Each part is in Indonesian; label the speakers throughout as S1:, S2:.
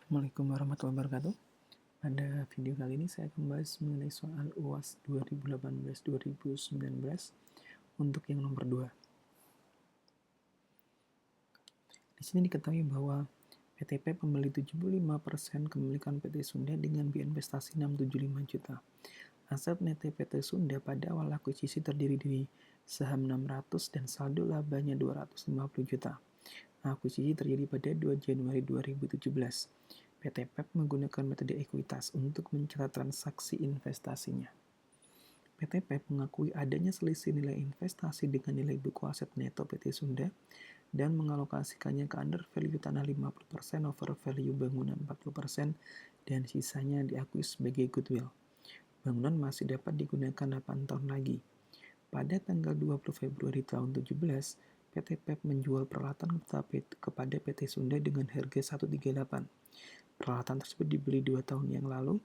S1: Assalamualaikum warahmatullahi wabarakatuh. Pada video kali ini saya akan membahas mengenai soal UAS 2018-2019 untuk yang nomor 2. Di sini diketahui bahwa PTP membeli 75% kepemilikan PT Sunda dengan biaya investasi 675 juta. Aset net PT Sunda pada awal akuisisi terdiri dari saham 600 dan saldo labanya 250 juta. Akuisisi terjadi pada 2 Januari 2017. PT PEP menggunakan metode ekuitas untuk mencatat transaksi investasinya. PT PEP mengakui adanya selisih nilai investasi dengan nilai buku aset neto PT Sunda dan mengalokasikannya ke under value tanah 50%, over value bangunan 40%, dan sisanya diakui sebagai goodwill. Bangunan masih dapat digunakan 8 tahun lagi. Pada tanggal 20 Februari tahun 2017, PT PEP menjual peralatan kepada PT Sunda dengan harga 138. Peralatan tersebut dibeli 2 tahun yang lalu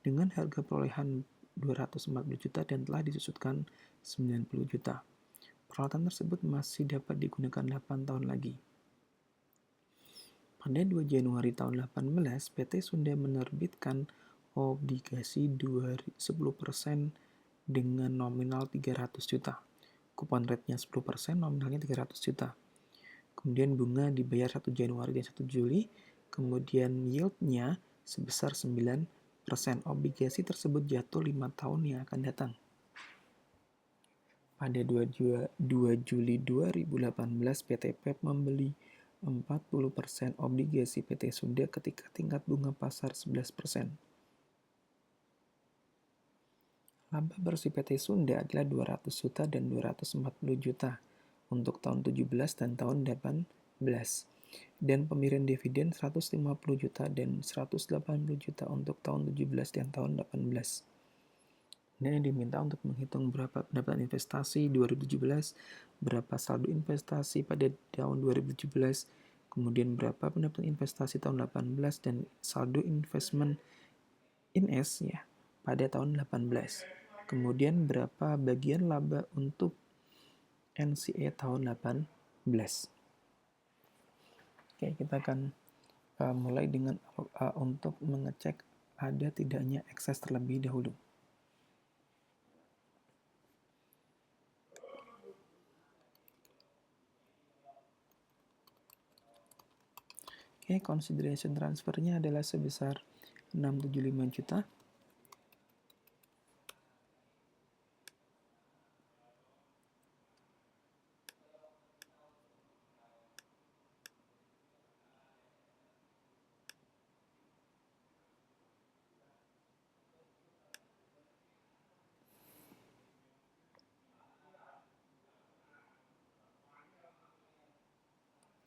S1: dengan harga perolehan 240 juta dan telah disusutkan 90 juta. Peralatan tersebut masih dapat digunakan 8 tahun lagi. Pada 2 Januari tahun 18, PT Sunda menerbitkan obligasi 10% dengan nominal 300 juta. Kupon rate-nya 10%, nominalnya 300 juta. Kemudian bunga dibayar 1 Januari dan 1 Juli, kemudian yield-nya sebesar 9%. Obligasi tersebut jatuh 5 tahun yang akan datang. Pada 2 Juli 2018, PT PEP membeli 40% obligasi PT Sunda ketika tingkat bunga pasar 11%. Laba bersih PT Sunda adalah 200 juta dan 240 juta untuk tahun 17 dan tahun 18. Dan pemberian dividen 150 juta dan 180 juta untuk tahun 17 dan tahun 18. Dan yang diminta untuk menghitung berapa pendapatan investasi 2017, berapa saldo investasi pada tahun 2017, kemudian berapa pendapatan investasi tahun 18 dan saldo investment in S ya pada tahun 18. Kemudian berapa bagian laba untuk NCE tahun 18. Oke, kita akan mulai dengan untuk mengecek ada tidaknya ekses terlebih dahulu. Oke, consideration transfernya adalah sebesar 675 juta.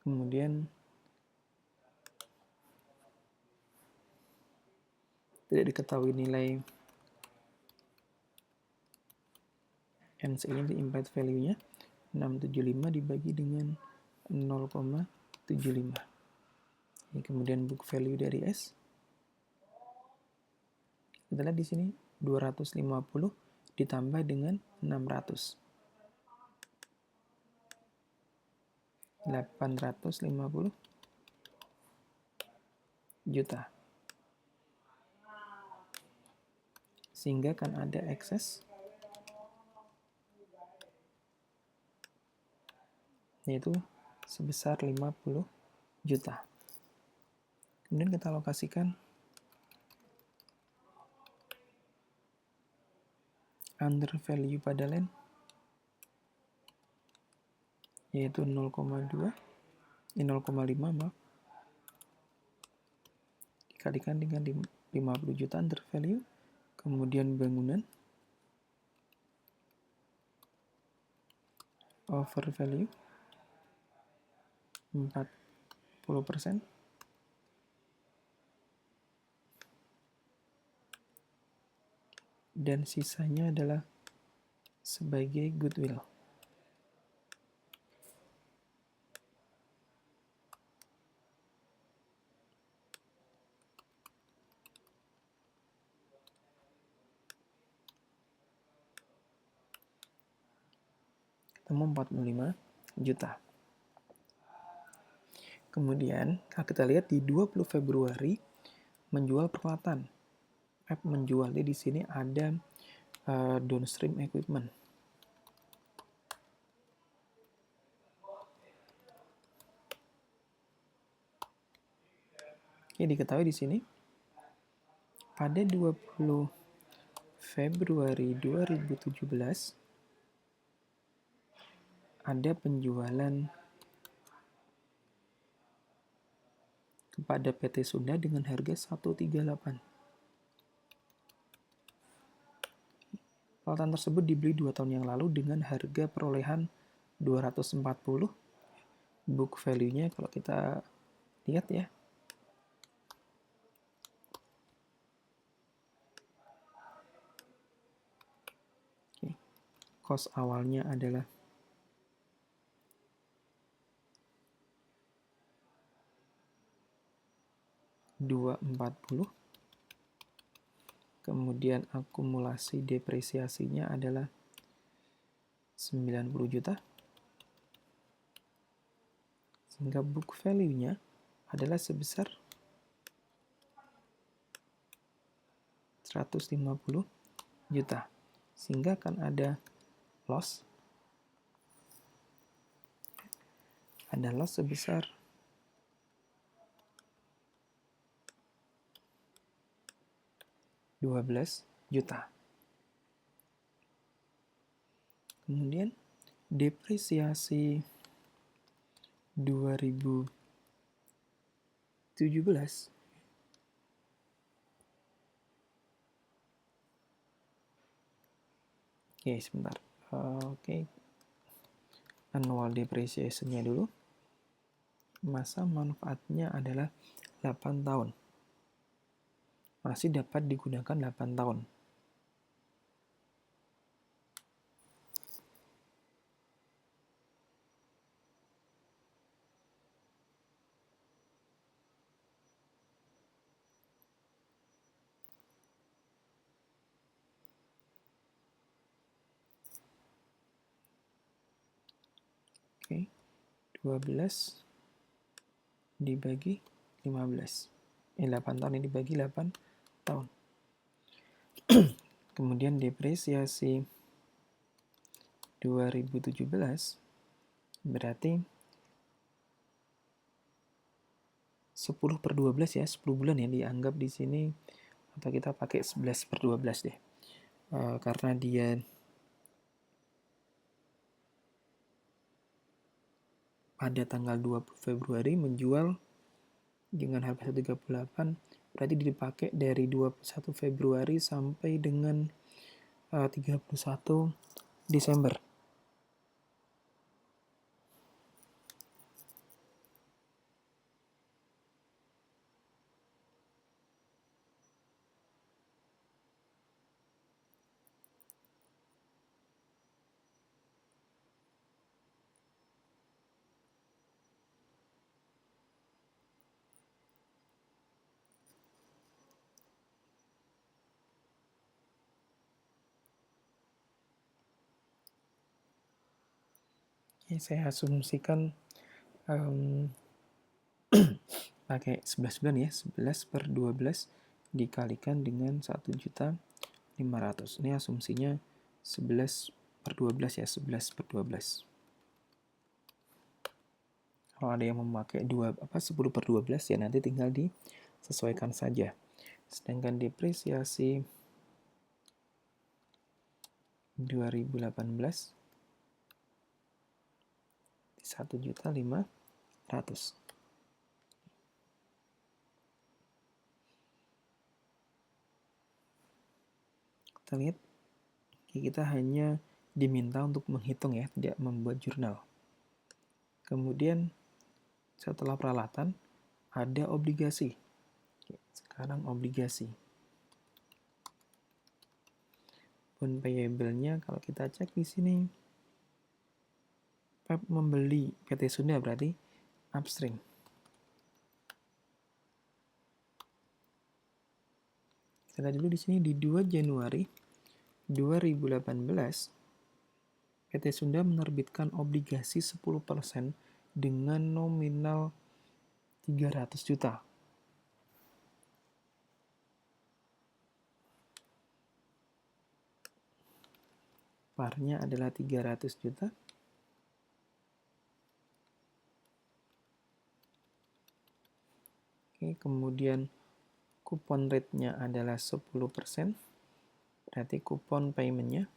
S1: Kemudian tidak diketahui nilai NC ini di implied value-nya 675 dibagi dengan 0,75. Ini kemudian book value dari S. Kita lihat di sini 250 ditambah dengan 600. 850 juta. Sehingga kan ada ekses yaitu sebesar 50 juta. Kemudian kita alokasikan under value pada land yaitu 0,5 maaf, dikalikan dengan 50 juta under value, kemudian bangunan over value 40%, dan sisanya adalah sebagai goodwill. Ketemu 45 juta. Kemudian kita lihat di 20 Februari menjual peralatan. PEP menjual. Jadi di sini ada downstream equipment. Oke, diketahui di sini pada 20 Februari 2017 ada penjualan kepada PT Sunda dengan harga 138. Peralatan tersebut dibeli 2 tahun yang lalu dengan harga perolehan 240. Book value-nya kalau kita lihat ya, cost awalnya adalah 240. Kemudian akumulasi depresiasinya adalah 90 juta. Sehingga book value-nya adalah sebesar 150 juta. Sehingga akan ada loss. Ada loss sebesar 12 juta. Kemudian depresiasi 2017 Oke, sebentar. Oke. Annual depreciation-nya dulu. Masa manfaatnya adalah 8 tahun. Masih dapat digunakan 8 tahun. Oke. 12 dibagi 15. 8 tahun ini dibagi 8 tahun. Kemudian depresiasi 2017 berarti 10/12 ya, 10 bulan ya dianggap di sini, atau kita pakai 11/12 deh. Karena dia pada tanggal 20 Februari menjual dengan harga 138, berarti dipakai dari 21 Februari sampai dengan 31 Desember. Oke, saya asumsikan pakai 11 bulan ya, 11/12 dikalikan dengan 1.500.000. Ini asumsinya 11/12 ya, 11/12. Kalau ada yang memakai 10/12 ya nanti tinggal disesuaikan saja. Sedangkan depresiasi 2018 1.500.000. Kita lihat, kita hanya diminta untuk menghitung ya, tidak membuat jurnal. Kemudian setelah peralatan ada obligasi. Sekarang obligasi. Bond payable-nya kalau kita cek di sini, PEP membeli PT Sunda berarti upstream. Kita lihat dulu di sini di 2 Januari 2018 PT Sunda menerbitkan obligasi 10% dengan nominal 300 juta. Parnya adalah 300 juta. Oke, kemudian kupon rate-nya adalah 10%. Berarti kupon payment-nya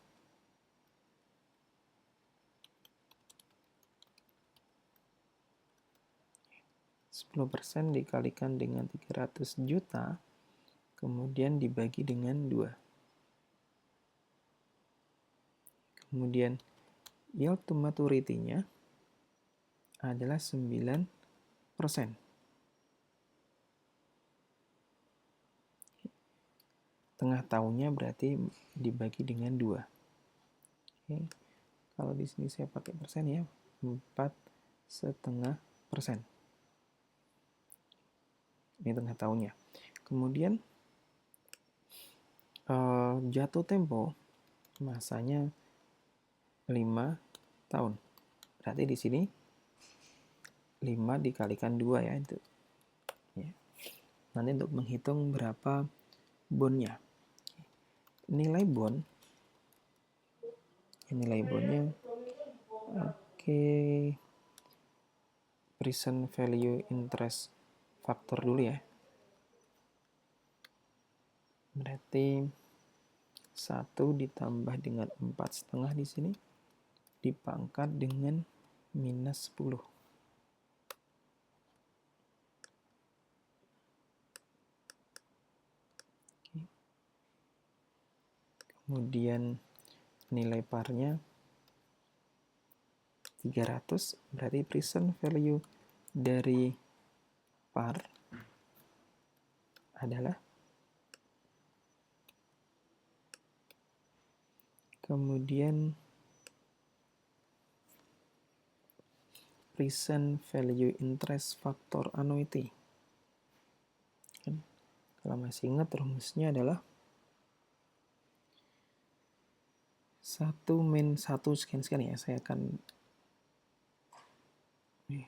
S1: 10% dikalikan dengan 300 juta, kemudian dibagi dengan 2. Kemudian yield to maturity-nya adalah 9%. Tengah tahunnya berarti dibagi dengan 2. Oke. Kalau di sini saya pakai persen ya, 4,5%. Ini tengah tahunnya. Kemudian jatuh tempo masanya 5 tahun. Berarti di sini 5 dikalikan 2 ya itu. Ya. Nanti untuk menghitung berapa bondnya. Nilai bondnya oke, present value interest factor dulu ya. Berarti 1 ditambah dengan 4,5 di sini dipangkat dengan minus 10. Kemudian nilai parnya 300, berarti present value dari par adalah, kemudian present value interest factor annuity. Kalau masih ingat rumusnya adalah 1 min 1 sekian-sekian ya. Saya akan 1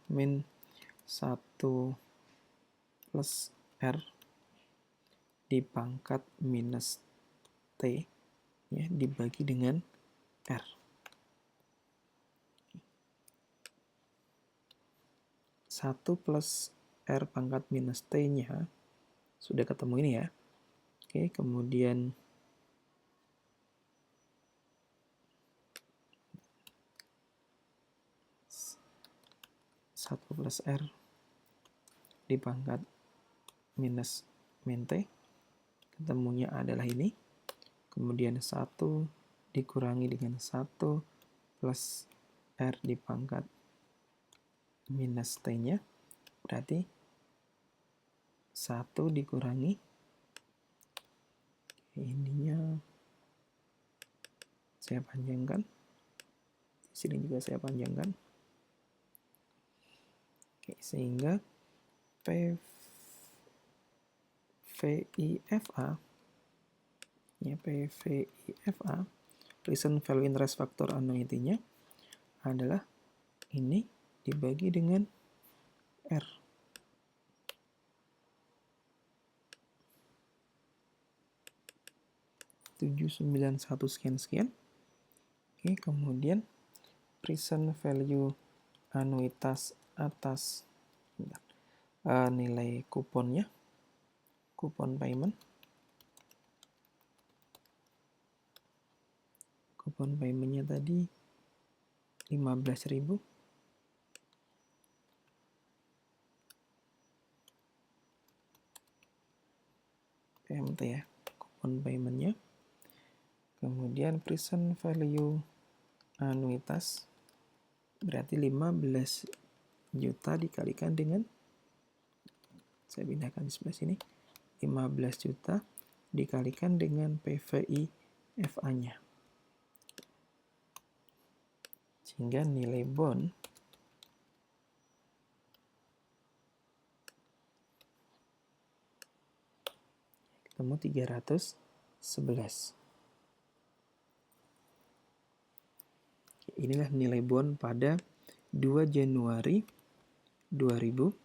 S1: min 1 plus R dipangkat minus T ya, dibagi dengan R. 1 plus R pangkat minus T-nya sudah ketemu ini ya. Oke, kemudian 1 plus R dipangkat minus min T, ketemunya adalah ini. Kemudian 1 dikurangi dengan 1 plus R dipangkat minus T-nya, berarti 1 dikurangi ininya, saya panjangkan, di sini juga saya panjangkan. Oke, sehingga PVIFA ya, PVIFA present value interest factor annuity-nya adalah ini dibagi dengan R. $791 sekian-sekian. Oke, kemudian present value anuitas atas nilai kuponnya, kupon payment. Kupon paymentnya tadi 15.000. PMT ya, kupon paymentnya. Kemudian present value anuitas berarti 15 juta dikalikan dengan, saya pindahkan di sebelah sini, 15 juta dikalikan dengan PVIFA-nya. Sehingga nilai bond ketemu 311. Inilah nilai bond pada 2 Januari 2018.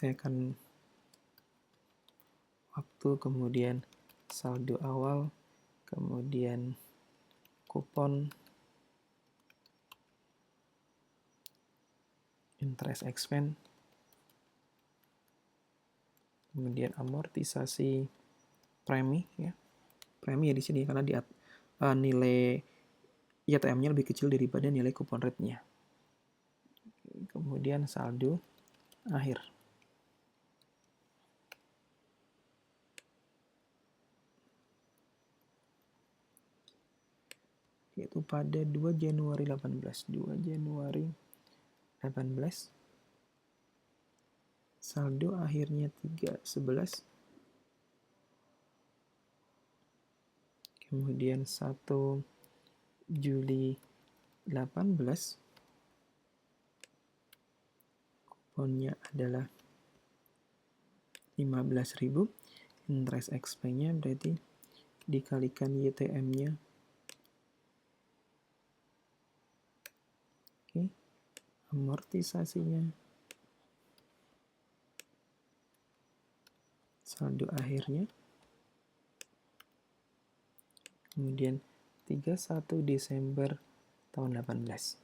S1: Saya akan waktu, kemudian saldo awal, kemudian kupon, interest expense, kemudian amortisasi premi ya. Premi ya di sini karena nilai YTM-nya lebih kecil daripada nilai kupon rate-nya. Kemudian saldo akhir. Yaitu pada 2 Januari 18. Saldo akhirnya 311. Kemudian 1 Juli 18. Kuponnya adalah 15.000. Interest expense-nya berarti dikalikan YTM-nya. Oke. Amortisasinya. Saldo akhirnya. Kemudian 31 Desember tahun 18.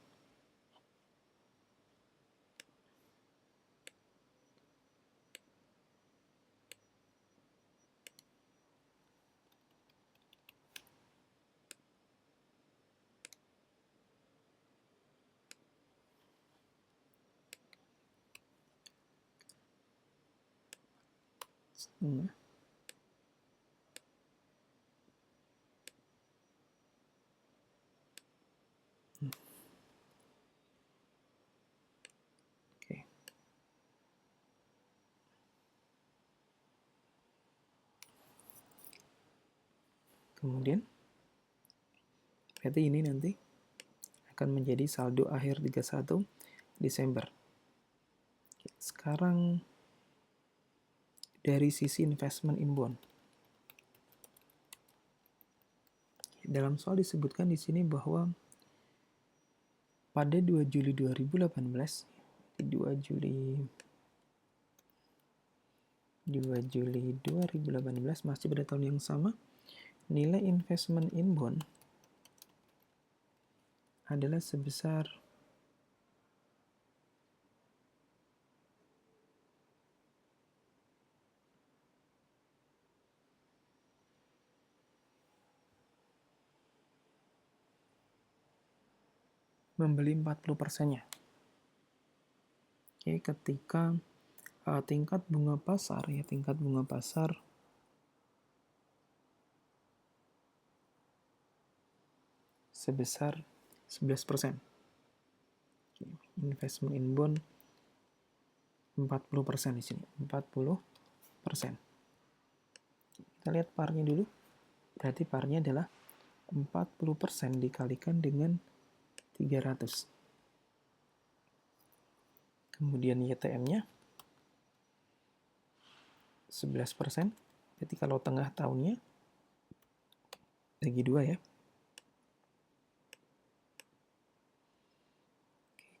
S1: Setengah. Oke. Kemudian berarti ini nanti akan menjadi saldo akhir 31 Desember. Sekarang dari sisi investment in bond. Dalam soal disebutkan di sini bahwa pada 2 Juli 2018, 2 Juli 2018 masih pada tahun yang sama, nilai investment in bond adalah sebesar membeli 40%-nya. Oke, ketika tingkat bunga pasar sebesar 11%. Oke, investment in bond 40% di sini, 40%. Kita lihat parnya dulu. Berarti parnya adalah 40% dikalikan dengan 300. Kemudian YTM-nya 11%. Berarti kalau tengah tahunnya bagi 2 ya.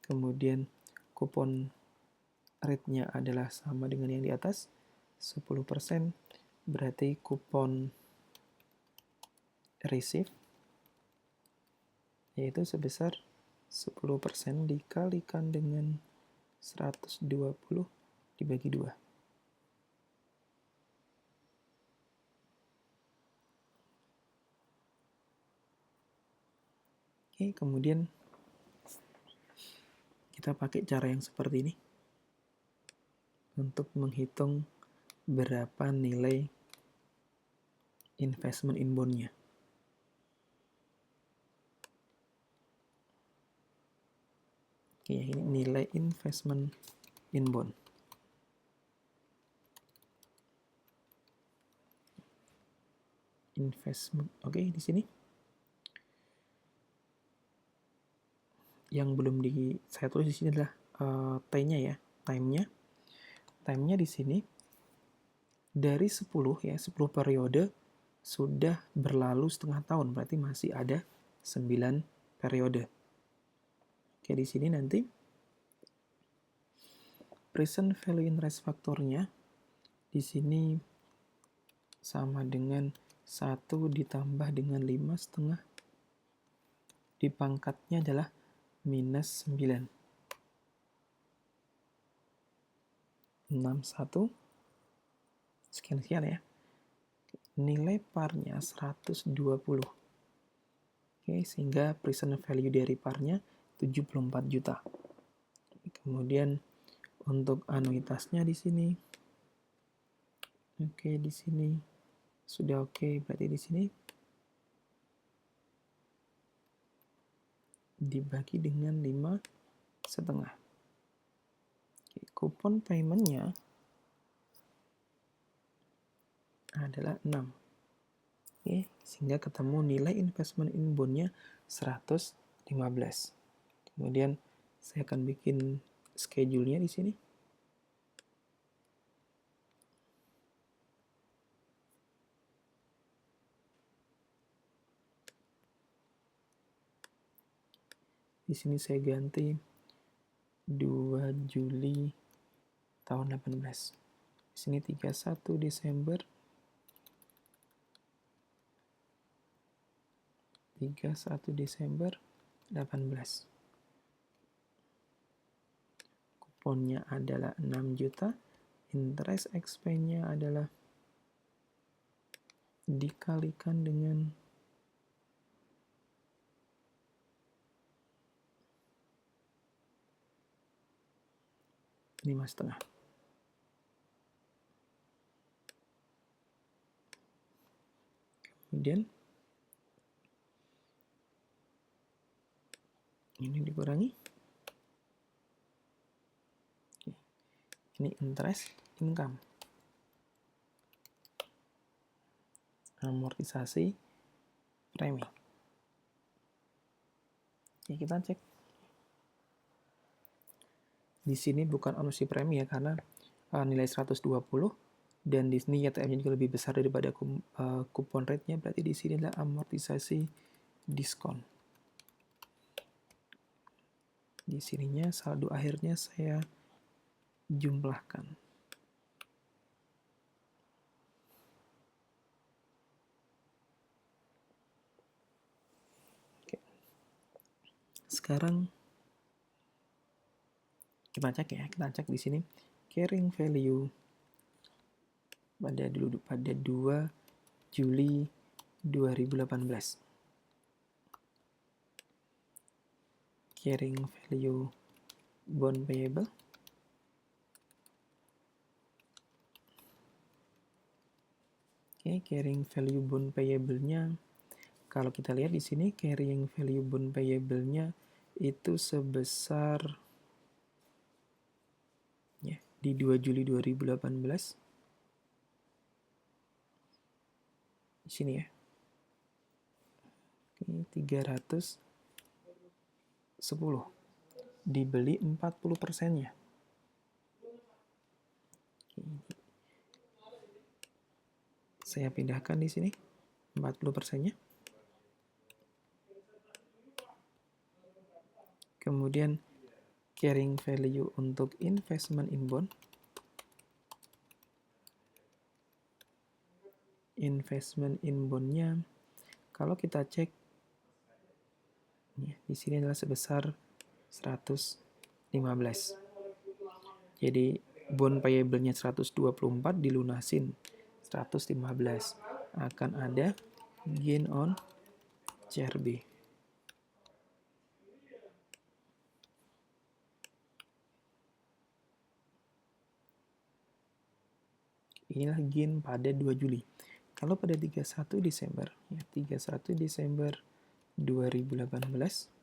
S1: Kemudian kupon rate-nya adalah sama dengan yang di atas, 10%. Berarti kupon receive yaitu sebesar 10% dikalikan dengan 120 dibagi 2. Oke, kemudian kita pakai cara yang seperti ini untuk menghitung berapa nilai investment in bond-nya. Oke, ini nilai investment in bond. Investment, oke, di sini. Yang belum saya tulis di sini adalah T-nya ya, time-nya. Time-nya di sini dari 10 periode sudah berlalu setengah tahun, berarti masih ada 9 periode. Oke, di sini nanti present value interest faktornya di sini sama dengan 1 ditambah dengan 5,5 di pangkatnya adalah minus 9. 61 sekian ya. Nilai parnya 120. Oke, sehingga present value dari parnya 74 juta. Kemudian untuk anuitasnya di sini. Oke, di sini sudah oke, berarti di sini dibagi dengan 5,5. Kupon paymentnya adalah 6. Oke, sehingga ketemu nilai investment in bond-nya 115. Kemudian saya akan bikin schedule-nya di sini. Di sini saya ganti 2 Juli tahun 18. Di sini 31 Desember. 31 Desember 18. Kuponnya adalah 6 juta. Interest expense-nya adalah dikalikan dengan 5,5. Kemudian ini dikurangi. Ini interest income. Amortisasi premi. Ya, kita cek. Di sini bukan amortisasi premi ya, karena nilai 120 dan di sini YTM-nya juga lebih besar daripada kupon rate-nya, berarti di sini adalah amortisasi diskon. Di sininya saldo akhirnya saya jumlahkan. Oke. Sekarang kita cek ya, kita cek di sini carrying value pada 2 Juli 2018. Carrying value bond payable. Oke, carrying value bond payable-nya kalau kita lihat di sini carrying value bond payable-nya itu sebesar ya di 2 Juli 2018 di sini ya. Oke, 310 dibeli 40%-nya. Saya pindahkan di sini 40%-nya. Kemudian carrying value untuk investment in bond. Investment in bond-nya kalau kita cek ya, di sini adalah sebesar 115. Jadi bond payable-nya 124 dilunasin 115, akan ada gain on CRB. Inilah gain pada 2 Juli. Kalau pada 31 Desember, ya 31 Desember 2018,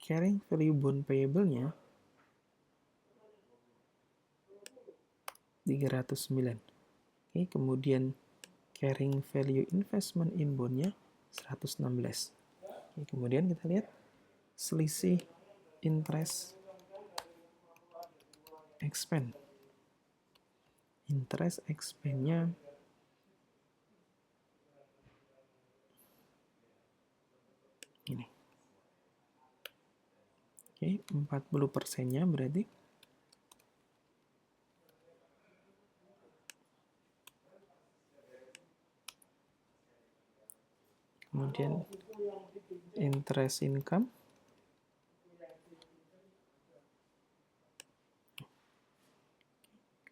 S1: carrying value bond payable-nya 309. Oke, kemudian carrying value investment in bond-nya 116. Oke, kemudian kita lihat selisih interest expense. Interest expense-nya Oke, 40%-nya berarti kemudian interest income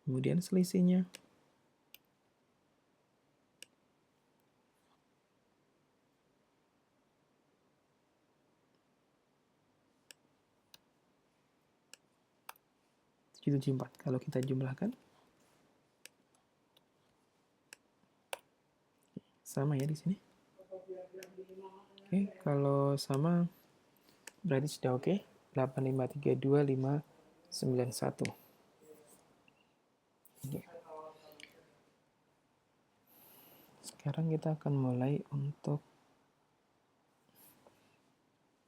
S1: kemudian selisihnya empat. Kalau kita jumlahkan sama ya di sini. Oke, kalau sama berarti sudah oke. 8532591. Oke. Sekarang kita akan mulai untuk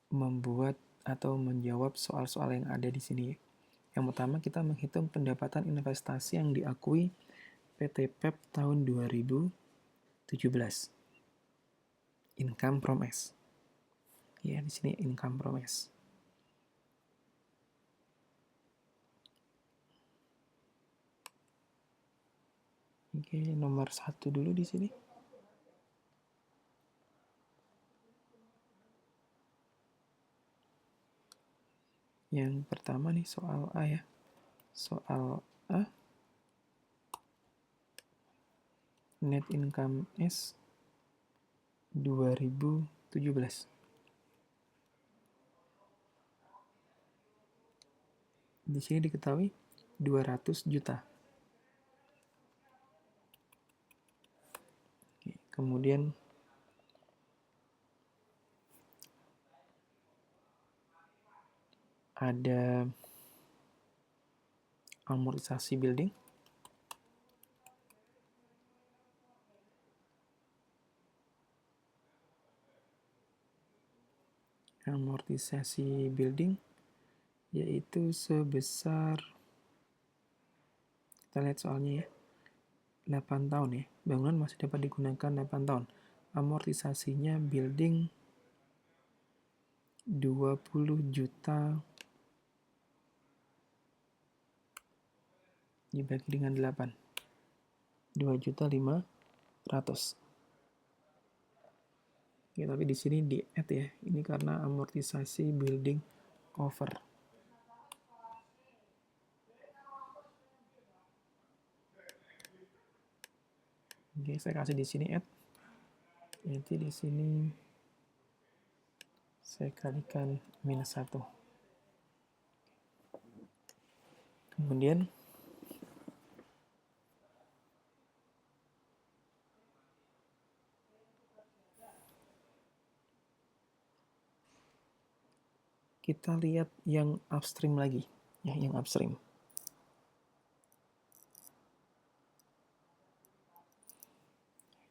S1: membuat atau menjawab soal-soal yang ada di sini. Yang pertama kita menghitung pendapatan investasi yang diakui PT PEP tahun 2017. Income from S. Ya, di sini income from S. Oke, nomor 1 dulu di sini. Yang pertama nih soal A ya. Soal A, net income S 2017. Di sini diketahui 200 juta. Oke, kemudian ada amortisasi building. Amortisasi building yaitu sebesar, kita lihat soalnya ya, 8 tahun ya. Bangunan masih dapat digunakan 8 tahun. Amortisasinya building 20 juta dibagi dengan 8. 2.500.000. Ya, tapi di sini di add ya. Ini karena amortisasi building over. Oke, saya kasih di sini add. Nanti di sini saya kalikan -1. Kemudian kita lihat yang upstream lagi, ya, yang upstream.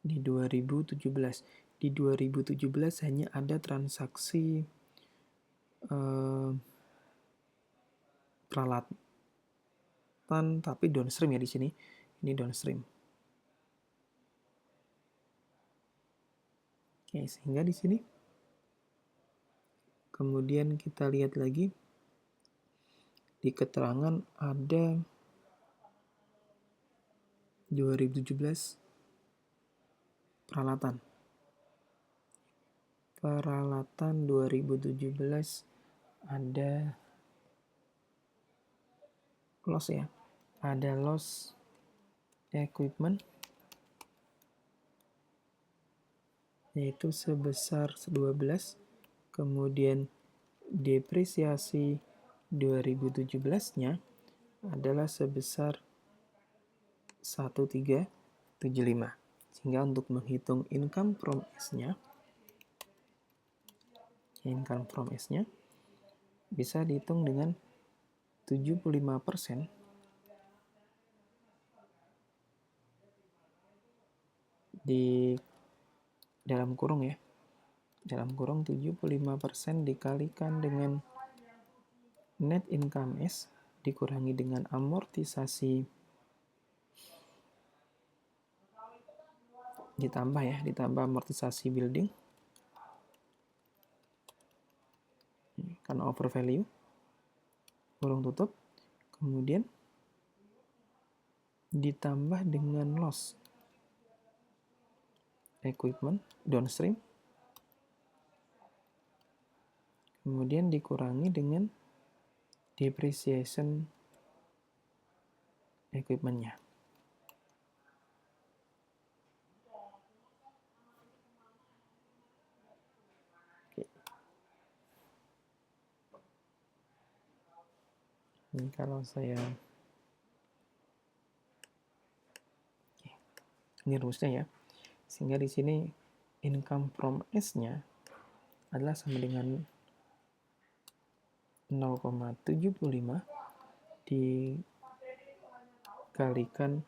S1: Di 2017. Di 2017 hanya ada transaksi peralatan tapi downstream ya di sini. Ini downstream. Oke, sehingga di sini kemudian kita lihat lagi di keterangan ada 2017 peralatan. Peralatan 2017 ada loss ya. Ada loss equipment yaitu sebesar 12, kemudian depresiasi 2017-nya adalah sebesar 1375. Sehingga untuk menghitung income from S-nya bisa dihitung dengan 75% di dalam kurung ya. Dalam kurung 75% dikalikan dengan net income S dikurangi dengan amortisasi ditambah amortisasi building karena over value kurung tutup, kemudian ditambah dengan loss equipment downstream, kemudian dikurangi dengan depreciation equipment-nya. Ini kalau saya ini rumusnya ya. Sehingga di sini income from S-nya adalah sama dengan 0,75 dikalikan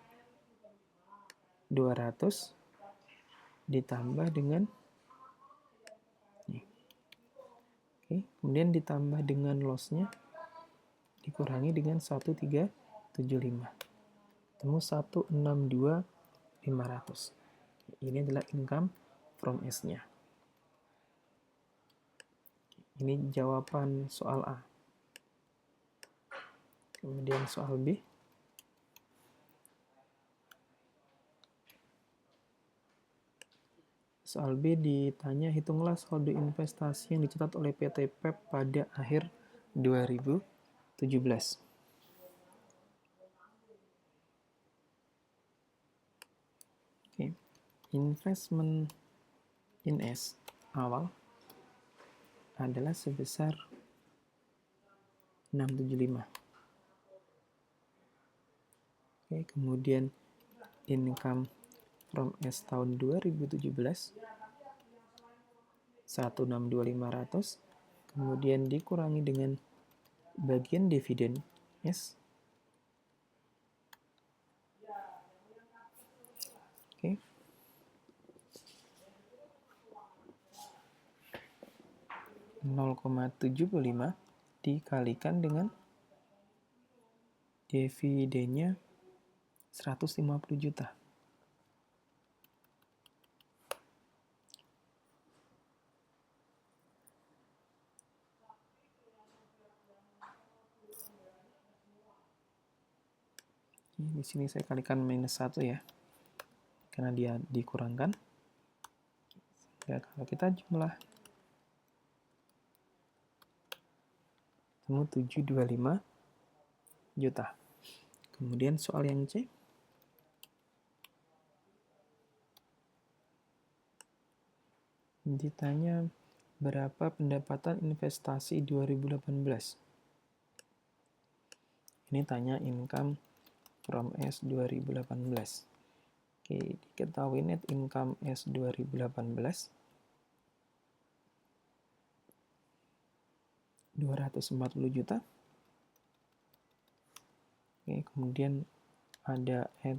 S1: 200 ditambah dengan kemudian ditambah dengan loss-nya dikurangi dengan 1375. Ketemu 162.500. Ini adalah income from S-nya. Ini jawaban soal A. Kemudian soal B. Soal B ditanya, hitunglah saldo investasi yang dicatat oleh PT PEP pada akhir 2017. Oke. Investment in S awal adalah sebesar 675. Oke, kemudian income from S tahun 2017 162.500, kemudian dikurangi dengan bagian dividen S. Oke. (0,75) dikalikan dengan dividennya 150 juta. Di sini saya kalikan minus 1 ya, karena dia dikurangkan. Ya, kalau kita jumlah, temu 725 juta. Kemudian soal yang C. Ditanya berapa pendapatan investasi 2018. Ini tanya income from S 2018. Oke, diketahui net income S 2018 240 juta. Oke, kemudian ada add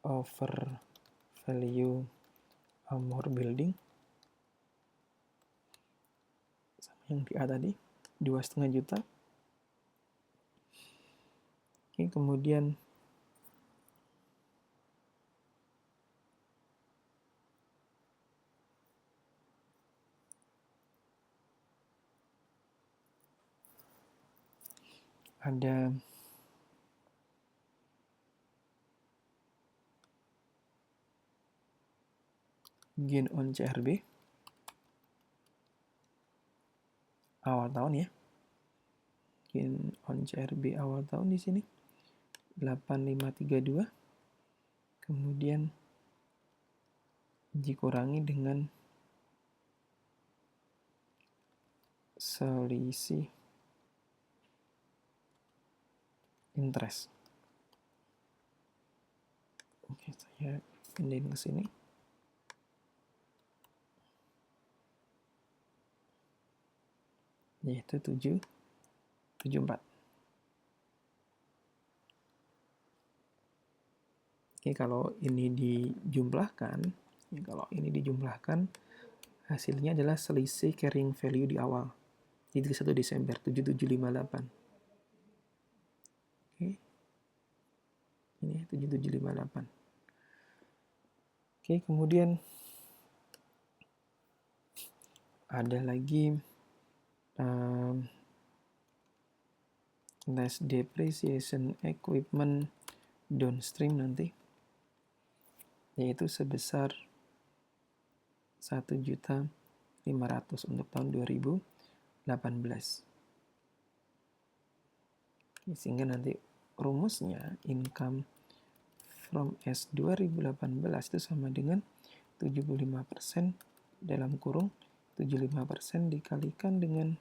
S1: over value more building sama yang di A tadi 2,5 juta. Oke, kemudian ada gain on CRB awal tahun ya. Gain on CRB awal tahun di sini 8532. Kemudian dikurangi dengan selisih interest. Oke, saya pindahin ke sini. Yaitu 774. Oke, kalau ini dijumlahkan, hasilnya adalah selisih carrying value di awal. Di 31 Desember 7758. Oke. Ini 7758. Oke, kemudian ada lagi less depreciation equipment downstream nanti, yaitu sebesar 1.500.000 untuk tahun 2018. Sehingga nanti rumusnya income from S 2018 itu sama dengan 75% dalam kurung 75% dikalikan dengan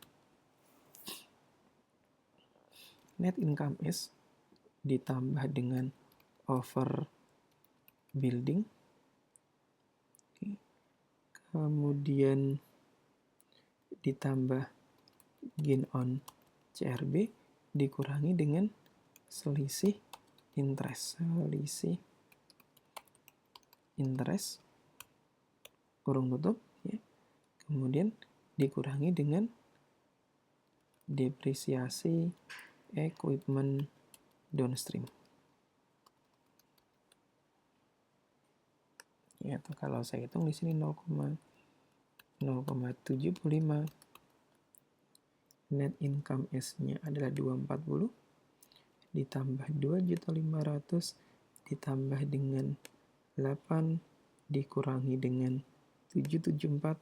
S1: net income S ditambah dengan over building, kemudian ditambah gain on CRB dikurangi dengan selisih interest kurung tutup ya. Kemudian dikurangi dengan depresiasi equipment downstream. Ya, atau kalau saya hitung di sini 0,75, net income S-nya adalah 240 ditambah 2.500.000 ditambah dengan 8 dikurangi dengan 774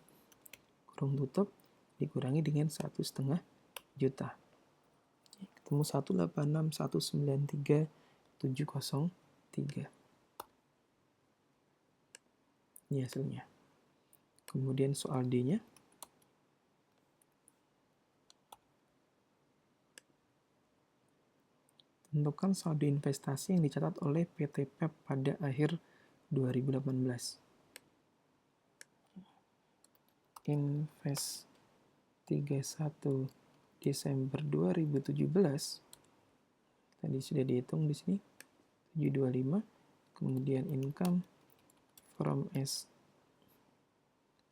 S1: kurung tutup dikurangi dengan 1,5 juta. Ketemu 186.193.703. Ini hasilnya. Kemudian soal D-nya. Tentukan saldo investasi yang dicatat oleh PT PEP pada akhir 2018. Invest 31 Desember 2017. Tadi sudah dihitung di sini 725. Kemudian income from S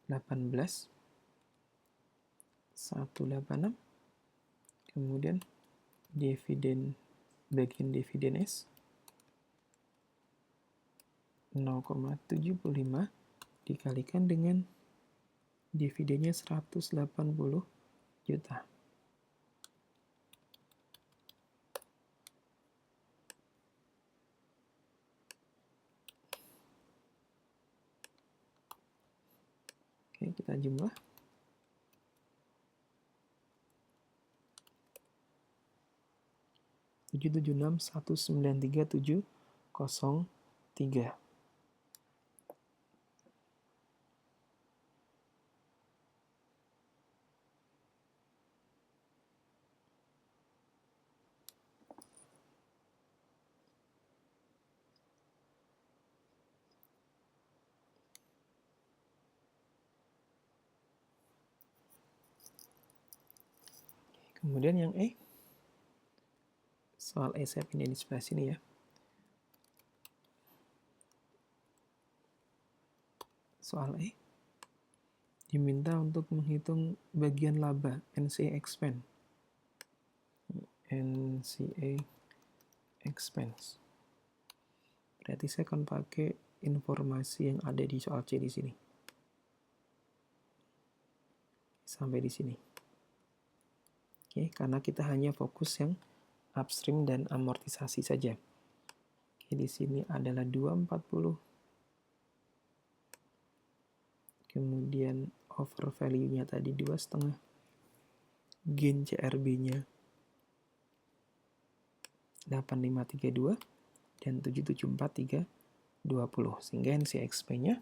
S1: 18 186. Kemudian dividen bagian dividen S 0,75 dikalikan dengan dividennya 180 juta. Oke, kita jumlah. Tujuh 776.193.703. Kemudian yang E, soal E saya pindah di sebelah sini ya. Soal E, diminta untuk menghitung bagian laba NCA expense. Berarti saya akan pakai informasi yang ada di soal C di sini. Sampai di sini. Oke, karena kita hanya fokus yang upstream dan amortisasi saja. Oke, di sini adalah 240. Kemudian over value-nya tadi 2,5. Gain CRB-nya 8532 dan 774.320. Sehingga NCXP-nya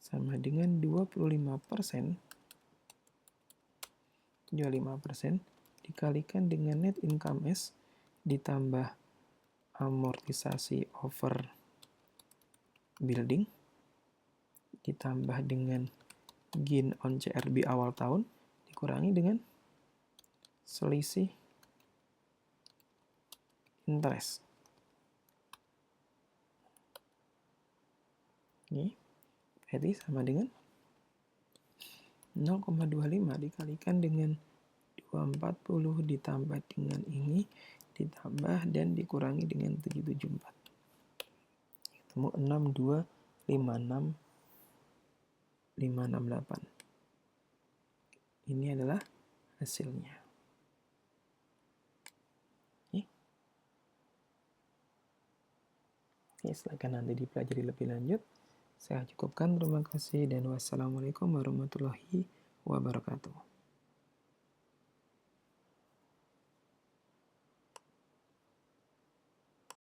S1: sama dengan 25%. 25% dikalikan dengan net income S ditambah amortisasi over building ditambah dengan gain on CRB awal tahun dikurangi dengan selisih interest. Ini berarti sama dengan 0,25 dikalikan dengan 240 ditambah dengan ini ditambah dan dikurangi dengan 774. Ketemu 6256568. Ini adalah hasilnya. Oke, silakan nanti dipelajari lebih lanjut. Saya cukupkan, terima kasih dan wassalamualaikum warahmatullahi wabarakatuh.